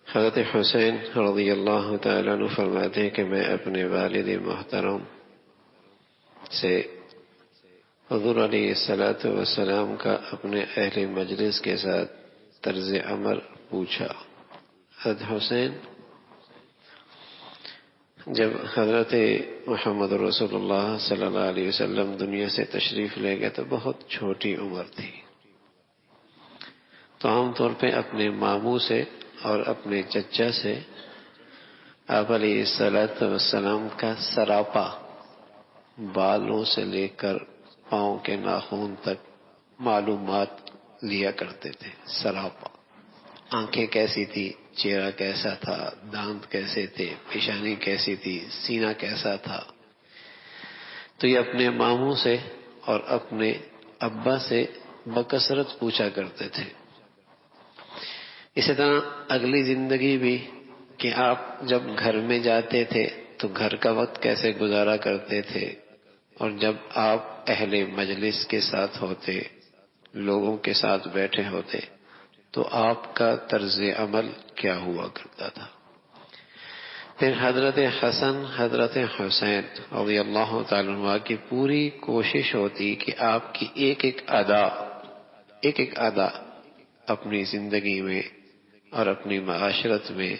حضرت حسین رضی اللہ تعالیٰ عنہ فرماتے ہیں کہ میں اپنے والد محترم سے حضور علیہ الصلوۃ والسلام کا اپنے اہل مجلس کے ساتھ طرز عمل پوچھا۔ حضرت حسین جب حضرت محمد رسول اللہ صلی اللہ علیہ وسلم دنیا سے تشریف لے گئے تو بہت چھوٹی عمر تھی، تو عام طور پہ اپنے ماموں سے اور اپنے چچا سے آپ علیہ الصلوۃ والسلام کا سراپا، بالوں سے لے کر پاؤں کے ناخن تک معلومات لیا کرتے تھے۔ سراپا، آنکھیں کیسی تھی، چہرہ کیسا تھا، دانت کیسے تھے، پیشانی کیسی تھی، سینہ کیسا تھا، تو یہ اپنے ماموں سے اور اپنے ابا سے بکثرت پوچھا کرتے تھے۔ اسی طرح اگلی زندگی بھی کہ آپ جب گھر میں جاتے تھے تو گھر کا وقت کیسے گزارا کرتے تھے، اور جب آپ اہل مجلس کے ساتھ ہوتے، لوگوں کے ساتھ بیٹھے ہوتے، تو آپ کا طرز عمل کیا ہوا کرتا تھا۔ پھر حضرت حسن حضرت حسین رضی اللہ تعالیٰ عنہ کی پوری کوشش ہوتی کہ آپ کی ایک ایک ادا اپنی زندگی میں اور اپنی معاشرت میں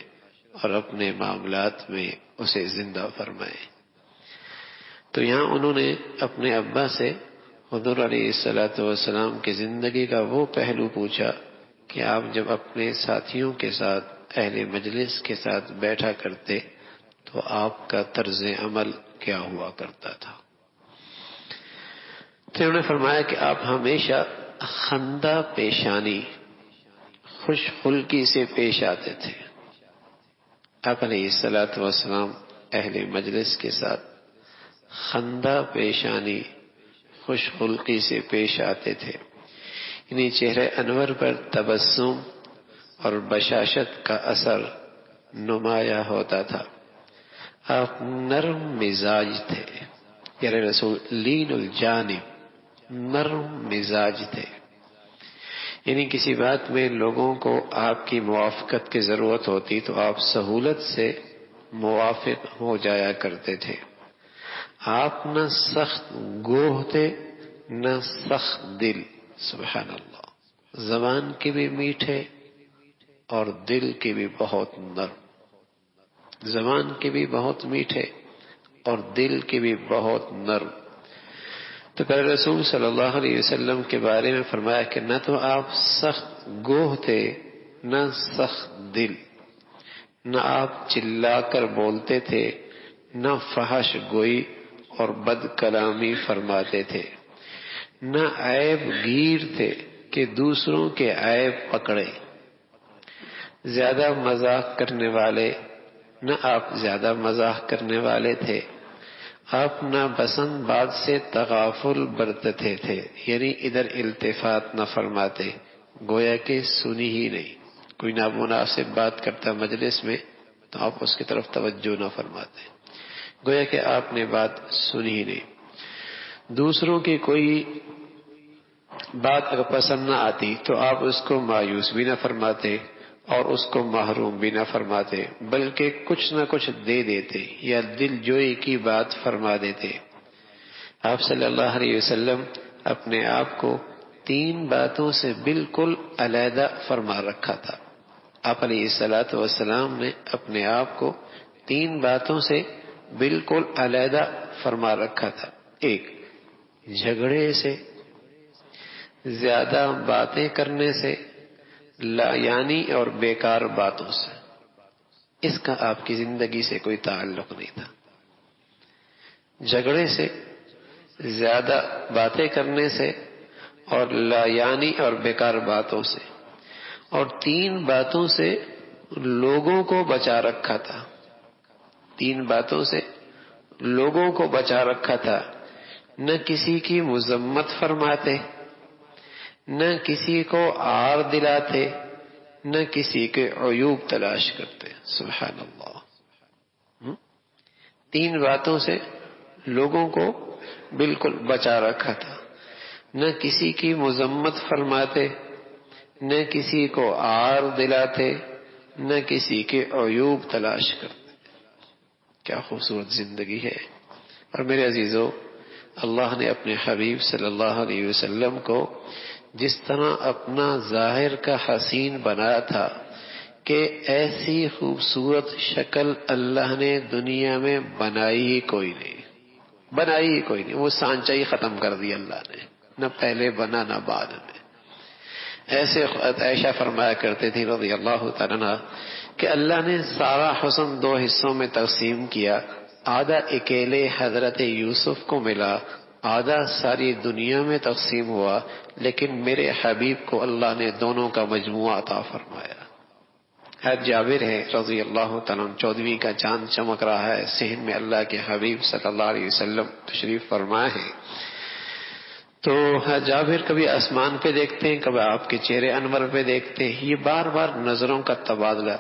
اور اپنے معاملات میں اسے زندہ فرمائے۔ تو یہاں انہوں نے اپنے ابا سے حضور علیہ الصلوۃ والسلام کی زندگی کا وہ پہلو پوچھا کہ آپ جب اپنے ساتھیوں کے ساتھ اہل مجلس کے ساتھ بیٹھا کرتے تو آپ کا طرز عمل کیا ہوا کرتا تھا۔ پھر انہوں نے فرمایا کہ آپ ہمیشہ خندہ پیشانی، خوش خلقی سے پیش آتے تھے۔ آپ علیہ الصلوۃ والسلام اہل مجلس کے ساتھ خندہ پیشانی، خوش خلقی سے پیش آتے تھے، یعنی چہرے انور پر تبسم اور بشاشت کا اثر نمایاں ہوتا تھا۔ آپ نرم مزاج تھے، یعنی رسول لین الجانب، نرم مزاج تھے، یعنی کسی بات میں لوگوں کو آپ کی موافقت کی ضرورت ہوتی تو آپ سہولت سے موافق ہو جایا کرتے تھے۔ آپ نہ سخت گوہ تھے نہ سخت دل، سبحان اللہ، زبان کے بھی میٹھے اور دل کے بھی بہت نرم، زبان کے بھی بہت میٹھے اور دل کے بھی بہت نرم۔ تو پھر رسول صلی اللہ علیہ وسلم کے بارے میں فرمایا کہ نہ تو آپ سخت گوہ تھے نہ سخت دل، نہ آپ چلا کر بولتے تھے نہ فحش گوئی اور بد کلامی فرماتے تھے، نہ عیب گیر تھے کہ دوسروں کے عیب پکڑے، زیادہ مزاح کرنے والے نہ آپ زیادہ مزاح کرنے والے تھے۔ آپ نہ پسند بات سے تغافل برتتے تھے، یعنی ادھر التفات نہ فرماتے، گویا کہ سنی ہی نہیں۔ کوئی نامناسب بات کرتا مجلس میں تو آپ اس کی طرف توجہ نہ فرماتے، گویا کہ آپ نے بات سنی ہی نہیں۔ دوسروں کی کوئی بات اگر پسند نہ آتی تو آپ اس کو مایوس بھی نہ فرماتے اور اس کو محروم بھی نہ فرماتے، بلکہ کچھ نہ کچھ دے دیتے یا دل جوئی کی بات فرما دیتے۔ آپ صلی اللہ علیہ وسلم اپنے آپ کو 3 باتوں سے بالکل علیحدہ فرما رکھا تھا۔ آپ علیہ الصلوۃ والسلام نے اپنے آپ کو 3 باتوں سے بالکل علیحدہ فرما رکھا تھا۔ 1، جھگڑے سے، زیادہ باتیں کرنے سے، لا یعنی اور بیکار باتوں سے، اس کا آپ کی زندگی سے کوئی تعلق نہیں تھا۔ جھگڑے سے، زیادہ باتیں کرنے سے اور لا یعنی اور بیکار باتوں سے، اور 3 باتوں سے لوگوں کو بچا رکھا تھا۔ 3 باتوں سے لوگوں کو بچا رکھا تھا، نہ کسی کی مذمت فرماتے، نہ کسی کو عار دلاتے، نہ کسی کے عیوب تلاش کرتے، سبحان اللہ۔ 3 باتوں سے لوگوں کو بالکل بچا رکھا تھا، نہ کسی کی مذمت فرماتے، نہ کسی کو عار دلاتے، نہ کسی کے عیوب تلاش کرتے. کیا خوبصورت زندگی ہے. اور میرے عزیزو، اللہ نے اپنے حبیب صلی اللہ علیہ وسلم کو جس طرح اپنا ظاہر کا حسین بنایا تھا کہ ایسی خوبصورت شکل اللہ نے دنیا میں بنائی ہی کوئی نہیں. وہ سانچہ ہی ختم کر دی اللہ نے، نہ پہلے بنا نہ بعد میں. ایسے عائشہ فرمایا کرتے تھے رضی اللہ تعالیٰ عنہ کہ اللہ نے سارا حسن دو حصوں میں تقسیم کیا. آدھا اکیلے حضرت یوسف کو ملا، آدھا ساری دنیا میں تقسیم ہوا، لیکن میرے حبیب کو اللہ نے دونوں کا مجموعہ عطا فرمایا. حضرت جابر ہے رضی اللہ تعالیٰ عنہ، 14ویں کا چاند چمک رہا ہے، صحن میں اللہ کے حبیب صلی اللہ علیہ وسلم تشریف فرمائے ہیں. تو حضرت جابر کبھی آسمان پہ دیکھتے ہیں، کبھی آپ کے چہرے انور پہ دیکھتے ہیں. یہ بار بار نظروں کا تبادلہ.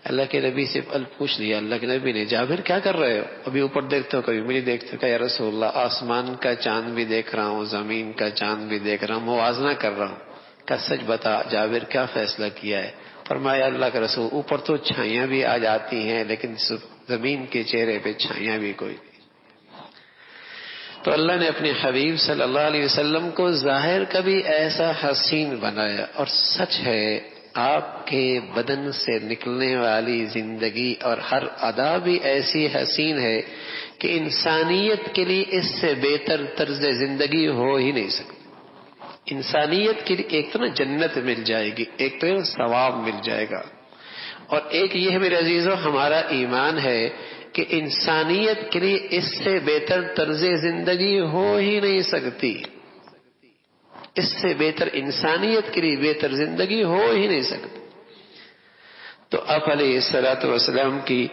اللہ کے نبی سے پوچھ لیا اللہ کے نبی نے، جابر کیا کر رہے ہو؟ ابھی اوپر دیکھتے ہو کبھی مجھے دیکھتے ہو؟ کہ یا رسول اللہ آسمان کا چاند بھی دیکھ رہا ہوں، زمین کا چاند بھی دیکھ رہا ہوں، موازنہ کر رہا ہوں. کہ سچ بتا جابر کیا فیصلہ کیا ہے؟ فرمایا اللہ کے رسول، اوپر تو چھائیاں بھی آ جاتی ہیں لیکن زمین کے چہرے پہ چھائیاں بھی کوئی نہیں. تو اللہ نے اپنے حبیب صلی اللہ علیہ وسلم کو ظاہر کا بھی ایسا حسین بنایا. اور سچ ہے آپ کے بدن سے نکلنے والی زندگی اور ہر ادا بھی ایسی حسین ہے کہ انسانیت کے لیے اس سے بہتر طرز زندگی ہو ہی نہیں سکتی. انسانیت کے لیے ایک تو نا جنت مل جائے گی، ایک تو ثواب مل جائے گا، اور ایک یہ ہے میرے عزیزو ہمارا ایمان ہے کہ انسانیت کے لیے اس سے بہتر طرز زندگی ہو ہی نہیں سکتی. اس سے بہتر انسانیت کے لیے بہتر زندگی ہو ہی نہیں سکتی. تو آپ علیہ الصلوۃ والسلام کی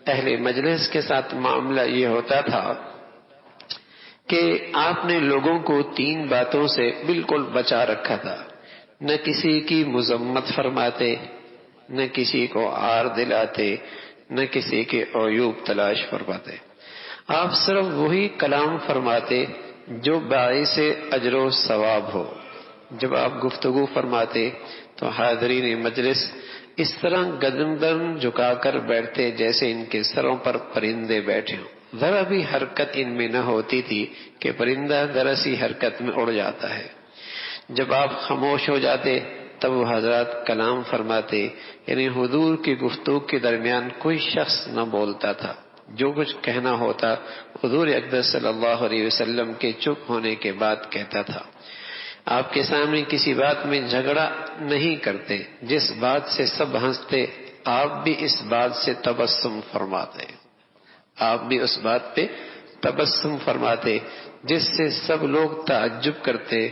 اہل مجلس کے ساتھ معاملہ یہ ہوتا تھا کہ آپ نے لوگوں کو 3 باتوں سے بالکل بچا رکھا تھا. نہ کسی کی مذمت فرماتے، نہ کسی کو عار دلاتے، نہ کسی کے عیوب تلاش فرماتے. آپ صرف وہی کلام فرماتے جو باعث اجر و ثواب ہو. جب آپ گفتگو فرماتے تو حاضرین مجلس اس طرح گردن جھکا کر بیٹھتے جیسے ان کے سروں پر پرندے بیٹھے ہوں. ذرا بھی حرکت ان میں نہ ہوتی تھی کہ پرندہ ذرا سی حرکت میں اڑ جاتا ہے. جب آپ خاموش ہو جاتے تب وہ حضرات کلام فرماتے، یعنی حضور کی گفتگو کے درمیان کوئی شخص نہ بولتا تھا. جو کچھ کہنا ہوتا حضور اقدس صلی اللہ علیہ وسلم کے چپ ہونے کے بعد کہتا تھا. آپ کے سامنے کسی بات میں جھگڑا نہیں کرتے. جس بات سے سب ہنستے آپ بھی اس بات سے تبسم فرماتے. آپ بھی اس بات پہ تبسم فرماتے. جس سے سب لوگ تعجب کرتے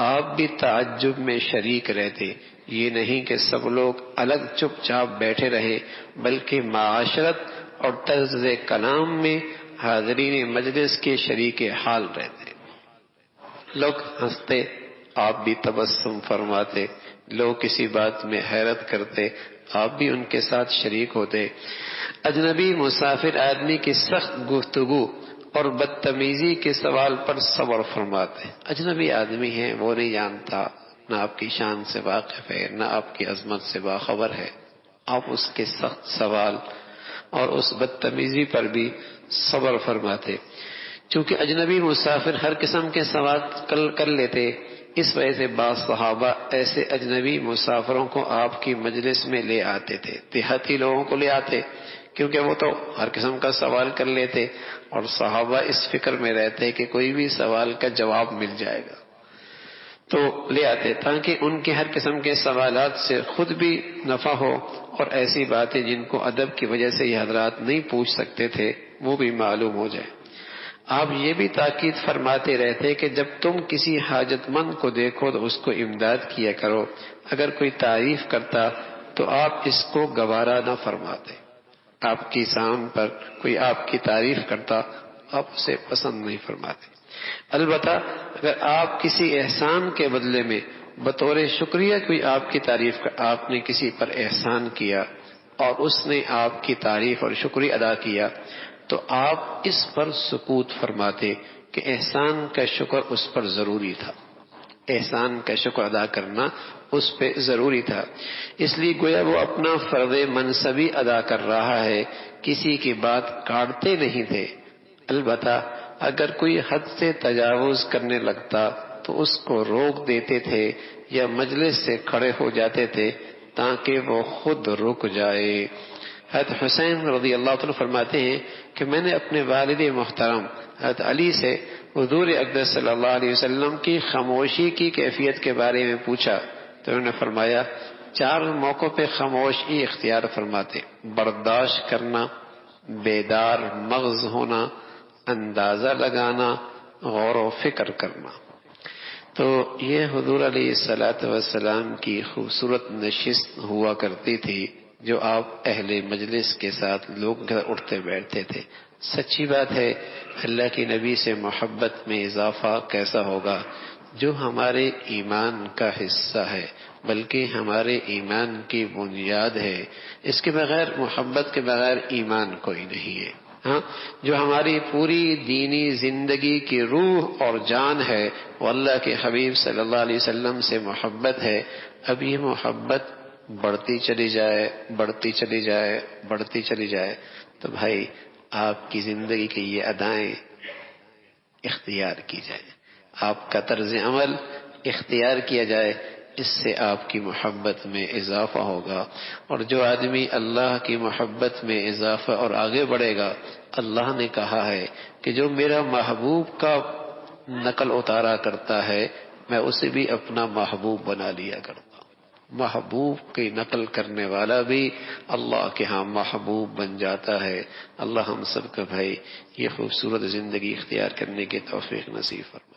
آپ بھی تعجب میں شریک رہتے. یہ نہیں کہ سب لوگ الگ چپ چاپ بیٹھے رہے، بلکہ معاشرت اور طرز کلام میں حاضرین مجلس کے شریک حال رہتے. لوگ ہنستے آپ بھی تبسم فرماتے. لوگ کسی بات میں حیرت کرتے آپ بھی ان کے ساتھ شریک ہوتے. اجنبی مسافر آدمی کی سخت گفتگو اور بدتمیزی کے سوال پر صبر فرماتے. اجنبی آدمی ہے، وہ نہیں جانتا، نہ آپ کی شان سے واقف ہے، نہ آپ کی عظمت سے باخبر ہے. آپ اس کے سخت سوال اور اس بدتمیزی پر بھی صبر فرماتے. چونکہ اجنبی مسافر ہر قسم کے سوال کر لیتے، اس وجہ سے بعض صحابہ ایسے اجنبی مسافروں کو آپ کی مجلس میں لے آتے تھے. دیہاتی لوگوں کو لے آتے کیونکہ وہ تو ہر قسم کا سوال کر لیتے، اور صحابہ اس فکر میں رہتے کہ کوئی بھی سوال کا جواب مل جائے گا، تو لے آتے تاکہ ان کے ہر قسم کے سوالات سے خود بھی نفع ہو، اور ایسی باتیں جن کو ادب کی وجہ سے یہ حضرات نہیں پوچھ سکتے تھے وہ بھی معلوم ہو جائے. آپ یہ بھی تاکید فرماتے رہتے کہ جب تم کسی حاجت مند کو دیکھو تو اس کو امداد کیا کرو. اگر کوئی تعریف کرتا تو آپ اس کو گوارا نہ فرماتے. آپ کی شان پر کوئی آپ کی تعریف کرتا آپ اسے پسند نہیں فرماتے. البتہ اگر آپ کسی احسان کے بدلے میں بطور شکریہ کوئی آپ کی تعریف آپ نے کسی پر احسان کیا اور اس نے آپ کی تعریف اور شکریہ ادا کیا تو آپ اس پر سکوت فرماتے کہ احسان کا شکر اس پر ضروری تھا. احسان کا شکر ادا کرنا اس پہ ضروری تھا، اس لیے گویا وہ اپنا فرض منصبی ادا کر رہا ہے، کسی کی بات کاٹتے نہیں تھے۔ البتہ اگر کوئی حد سے تجاوز کرنے لگتا تو اس کو روک دیتے تھے یا مجلس سے کھڑے ہو جاتے تھے تاکہ وہ خود رک جائے۔ حضرت حسین رضی اللہ عنہ فرماتے ہیں کہ میں نے اپنے والد محترم حضرت علی سے حضور اقدس صلی اللہ علیہ وسلم کی خاموشی کی کیفیت کے بارے میں پوچھا تو انہوں نے فرمایا 4 موقعوں پہ خاموشی اختیار فرماتے: برداشت کرنا، بیدار مغز ہونا، اندازہ لگانا، غور و فکر کرنا۔ تو یہ حضور علیہ السلام کی خوبصورت نشست ہوا کرتی تھی جو آپ اہل مجلس کے ساتھ لوگ اٹھتے بیٹھتے تھے۔ سچی بات ہے، اللہ کی نبی سے محبت میں اضافہ کیسا ہوگا جو ہمارے ایمان کا حصہ ہے، بلکہ ہمارے ایمان کی بنیاد ہے۔ اس کے بغیر، محبت کے بغیر ایمان کوئی نہیں ہے۔ ہاں، جو ہماری پوری دینی زندگی کی روح اور جان ہے وہ اللہ کے حبیب صلی اللہ علیہ وسلم سے محبت ہے۔ اب یہ محبت بڑھتی چلی جائے، بڑھتی چلی جائے، بڑھتی چلی جائے تو بھائی آپ کی زندگی کی یہ ادائیں اختیار کی جائیں، آپ کا طرز عمل اختیار کیا جائے، اس سے آپ کی محبت میں اضافہ ہوگا۔ اور جو آدمی اللہ کی محبت میں اضافہ اور آگے بڑھے گا، اللہ نے کہا ہے کہ جو میرا محبوب کا نقل اتارا کرتا ہے میں اسے بھی اپنا محبوب بنا لیا کرتا ہوں۔ محبوب کی نقل کرنے والا بھی اللہ کے ہاں محبوب بن جاتا ہے۔ اللہ ہم سب کا بھائی یہ خوبصورت زندگی اختیار کرنے کی توفیق نصیب فرمائے۔